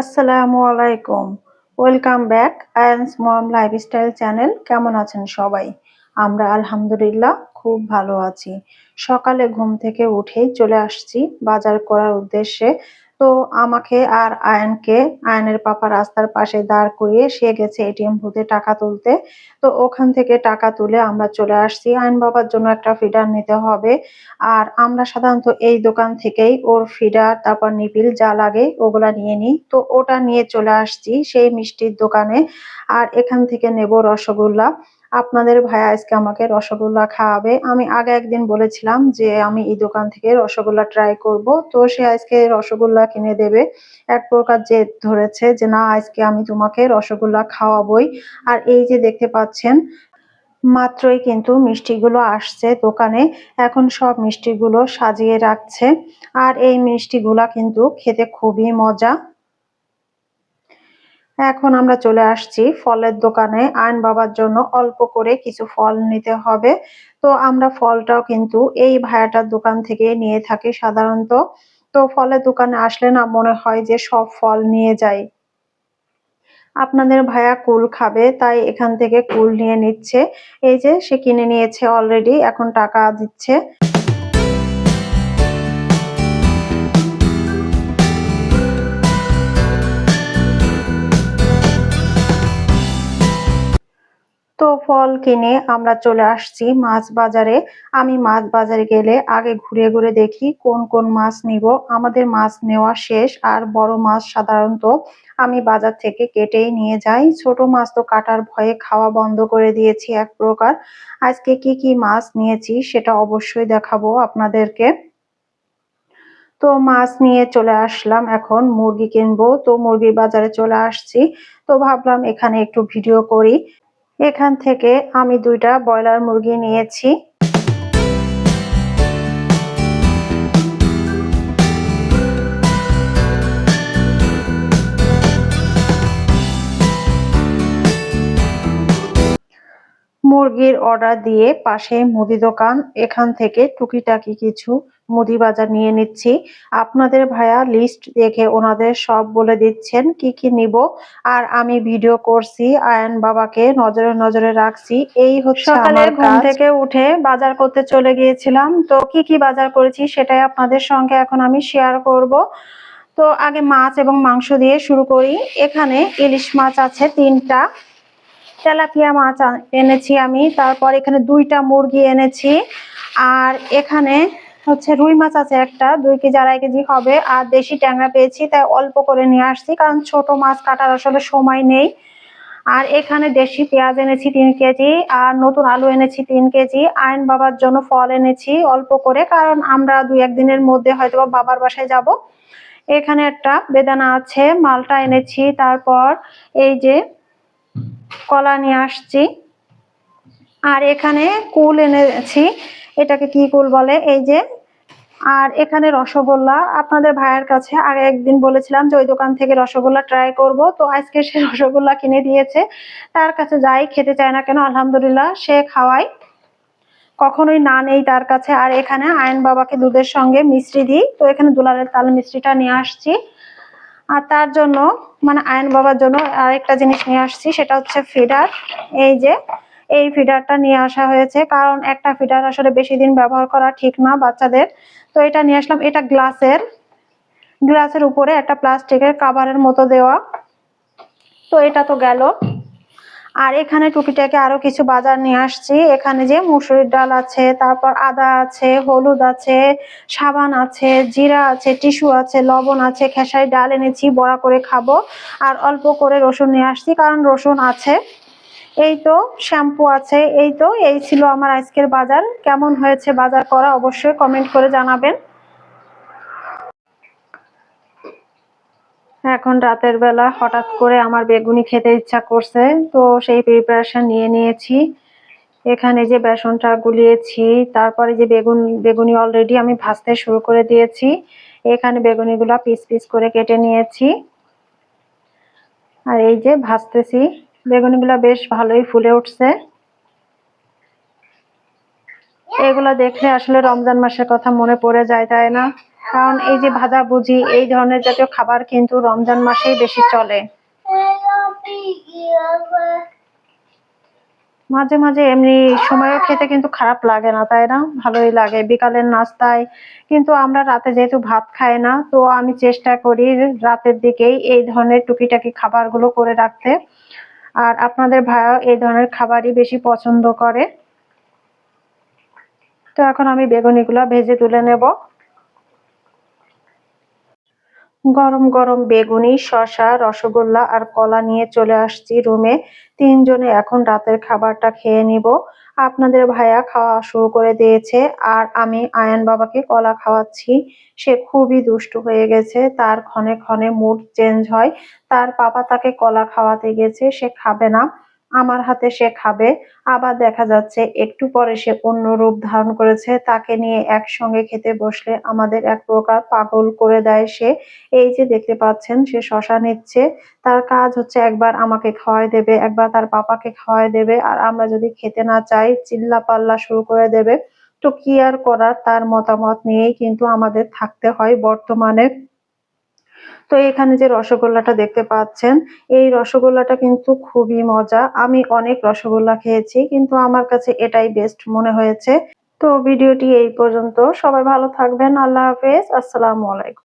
আসসালামু আলাইকুম। Welcome back Ayan's mom lifestyle channel. কেমন আছেন সবাই? আমরা আলহামদুলিল্লাহ খুব ভালো আছি। সকালে ঘুম থেকে উঠেই চলে আসছি বাজার করার উদ্দেশ্যে। তো আমাকে আর আয়নের পাপা রাস্তার পাশে দাঁড় করিয়ে সে গেছে এটিএম বুথে টাকা তুলতে। তো ওখান থেকে টাকা তুলে আমরা চলে আসছি। আয়ন বাবার জন্য একটা ফিডার নিতে হবে। আর আমরা সাধারণত এই দোকান থেকেই ওর ফিডার তারপর নিপিল যা লাগে ওগুলা নিয়ে নিই। তো ওটা নিয়ে চলে আসছি সেই মিষ্টির দোকানে। আর এখান থেকে নেব রসগোল্লা। আপনাদের ভাইয়া আজকে আমাকে রসগোল্লা খাওয়াবে। আমি আগে একদিন বলেছিলাম যে আমি এই দোকান থেকে রসগোল্লা ট্রাই করব। তো সে আজকে রসগোল্লা কিনে দেবে। এক প্রকার জেদ ধরেছে যে না আজকে আমি তোমাকে রসগোল্লা খাওয়াবই। আর এই যে দেখতে পাচ্ছেন মাত্রই কিন্তু মিষ্টিগুলো আসছে দোকানে। এখন সব মিষ্টিগুলো সাজিয়ে রাখছে। আর এই মিষ্টিগুলা কিন্তু খেতে খুবই মজা। এখন আমরা চলে আসছি ফলের দোকানে। আয়ন বাবার জন্য অল্প করে কিছু ফল নিতে হবে। তো আমরা ফলটাও কিন্তু এই ভাইয়াটার দোকান থেকে নিয়ে থাকি সাধারণত। তো ফলের দোকানে আসলে না মনে হয় যে সব ফল নিয়ে যাই। আপনাদের ভাইয়া কুল খাবে তাই এখান থেকে কুল নিয়ে নিচ্ছে। এই যে সে কিনে নিয়েছে অলরেডি, এখন টাকা দিচ্ছে। তো ফল কিনে আমরা চলে আসছি মাছ বাজারে। আমি মাছ বাজারে গেলে আগে ঘুরে ঘুরে দেখি কোন কোন মাছ নিব। আমাদের মাছ নেওয়া শেষ। আর বড় মাছ সাধারণত আমি বাজার থেকে কেটেই নিয়ে যাই। ছোট মাছ তো কাটার ভয়ে খাওয়া বন্ধ করে দিয়েছি এক প্রকার। আজকে কি কি মাছ নিয়েছি সেটা অবশ্যই দেখাবো আপনাদেরকে। তো মাছ নিয়ে চলে আসলাম, এখন মুরগি কিনবো। তো মুরগির বাজারে চলে আসছি। তো ভাবলাম এখানে একটু ভিডিও করি। এখান থেকে আমি 2টা ব্রয়লার মুরগি নিয়েছি। মুরগির অর্ডার দিয়ে পাশে মুদি দোকান, এখান থেকে টুকিটাকি কিছু মুদি বাজার নিয়ে নিচ্ছি। আপনাদের ভাইয়া লিস্ট দেখে ওনাদের সব বলে দিচ্ছেন কি কি নিব। আর আমি ভিডিও করছি, আয়ান বাবাকে নজরে নজরে রাখছি। এই হচ্ছে সকালে ঘুম থেকে উঠে বাজার করতে চলে গিয়েছিলাম। তো কি কি বাজার করেছি সেটাই আপনাদের সঙ্গে এখন আমি শেয়ার করব। তো আগে মাছ এবং মাংস দিয়ে শুরু করি। এখানে ইলিশ মাছ আছে 3টা, তেলাপিয়া মাছ এনেছি আমি। তারপর এখানে 2টা মুরগি এনেছি। আর এখানে হচ্ছে রুই মাছ আছে একটা, 2 কেজি 2.5 কেজি হবে। আর দেশি ট্যাংরা পেয়েছি তাই অল্প করে নিয়ে আসছি, কারণ ছোট মাছ কাটার আসলে সময় নেই। আর এখানে দেশি পেঁয়াজ এনেছি 3 কেজি। আর নতুন আলু এনেছি 3 কেজি। আয়ন বাবার জন্য ফল এনেছি অল্প করে, কারণ আমরা 2-1 দিনের মধ্যে হয়তো বাবার বাসায় যাব। এখানে একটা বেদানা আছে, মালটা এনেছি। তারপর এই যে কলা নিয়ে আসছি। আর এখানে কুল এনেছি, এটাকে কি কুল বলে এই যে। আর এখানে রসগোল্লা। আপনাদের ভাইয়ের কাছে আগে একদিন বলেছিলাম যে ওই দোকান থেকে রসগোল্লা ট্রাই করব। তো আজকে সে রসগোল্লা কিনে দিয়েছে। তার কাছে যাই খেতে চায় না কেন আলহামদুলিল্লাহ সে খাওয়ায়, কখনোই না নেই তার কাছে। আর এখানে আয়ন বাবাকে দুধের সঙ্গে মিষ্টি দিই। তো এখানে দুলালের তাল মিষ্টিটা নিয়ে আসছি। আর তার জন্য মানে আয়ন বাবার জন্য আরেকটা জিনিস নিয়ে আসছি, সেটা হচ্ছে ফিডার। এই যে এই ফিডারটা নিয়ে আসা হয়েছে, কারণ একটা ফিডার আসলে বেশি দিন ব্যবহার করা ঠিক না বাচ্চাদের। তো এটা নিয়ে আসলাম। এটা গ্লাসের উপরে একটা প্লাস্টিকের কাভারের মতো দেওয়া। তো এটা তো গেল। আর এখানে টুকিটাকে আরো কিছু বাজার নিয়ে আসছি। এখানে যে মুসুরির ডাল আছে, তারপর আদা আছে, হলুদ আছে, সাবান আছে, জিরা আছে, টিস্যু আছে, লবণ আছে, খেসারি ডাল এনেছি বড়া করে খাবো। আর অল্প করে রসুন নিয়ে আসছি, কারণ রসুন আছে। এই তো শ্যাম্পু আছে। এই ছিল আমার আজকের বাজার। কেমন হয়েছে বাজার করা অবশ্যই কমেন্ট করে জানাবেন। এখন রাতের বেলা হঠাৎ করে আমার বেগুনি খেতে ইচ্ছা করছে, তো সেই প্রিপারেশন নিয়ে নিয়েছি। এখানে যে বেসনটা গুলিয়েছি, তারপরে যে বেগুনি অলরেডি আমি ভাজতে শুরু করে দিয়েছি। এখানে বেগুনিগুলা পিস পিস করে কেটে নিয়েছি। আর এই যে ভাজতেছি, বেগুনিগুলা বেশ ভালোই ফুলে উঠছে। এগুলা দেখলে আসলে রমজান মাসের কথা মনে পড়ে যায়, তাই না? কারণ এই যে ভাজাভুজি এই ধরনের জাতীয় খাবার কিন্তু রমজান মাসেই বেশি চলে। মাঝে মাঝে এমনি সময়ও খেতে কিন্তু খারাপ লাগে না, তাই না? ভালোই লাগে বিকালের নাস্তায়। কিন্তু আমরা রাতে যেহেতু ভাত খাই না, তো আমি চেষ্টা করি রাতের দিকেই এই ধরনের টুকিটাকি খাবারগুলো করে রাখতে। আর আপনাদের ভাইয়াও এই ধরনের খাবারই বেশি পছন্দ করে। তো এখন আমি বেগুনিগুলা ভেজে তুলে নেব। গরম গরম বেগুনি, শসা, রসগোল্লা আর কলা নিয়ে চলে আসছি রুমে। তিনজনে এখন রাতের খাবারটা খেয়ে নিব। আপনাদের ভাইয়া খাওয়া শুরু করে দিয়েছে আর আমি আয়ান বাবাকে কলা খাওয়াচ্ছি। সে খুবই দুষ্টু হয়ে গেছে, তার ক্ষণে ক্ষণে মুড চেঞ্জ হয়। তার পাপা তাকে কলা খাওয়াতে গেছে, সে খাবে না, আমার হাতে সে খাবে। আবার দেখা যাচ্ছে একটু পরে সে অন্য রূপ ধারণ করেছে, তাকে নিয়ে একসঙ্গে খেতে বসলে আমাদের এক প্রকার পাগল করে দেয় সে। এই যে দেখতে পাচ্ছেন সে শশা নিচ্ছে। তার কাজ হচ্ছে একবার আমাকে খাওয়াই দেবে, একবার তার পাপাকে খাওয়াই দেবে। আর আমরা যদি খেতে না চাই চিল্লাপাল্লা শুরু করে দেবে। তো কি আর করার, তার মতামত নিয়েই কিন্তু আমাদের থাকতে হয় বর্তমানে। তো এখানে যে রসগোল্লাটা দেখতে পাচ্ছেন, এই রসগোল্লাটা কিন্তু খুবই মজা। আমি অনেক রসগোল্লা খেয়েছি কিন্তু আমার কাছে এটাই বেস্ট মনে হয়েছে। তো ভিডিওটি এই পর্যন্ত। সবাই ভালো থাকবেন। আল্লাহ হাফেজ। আসসালামু আলাইকুম।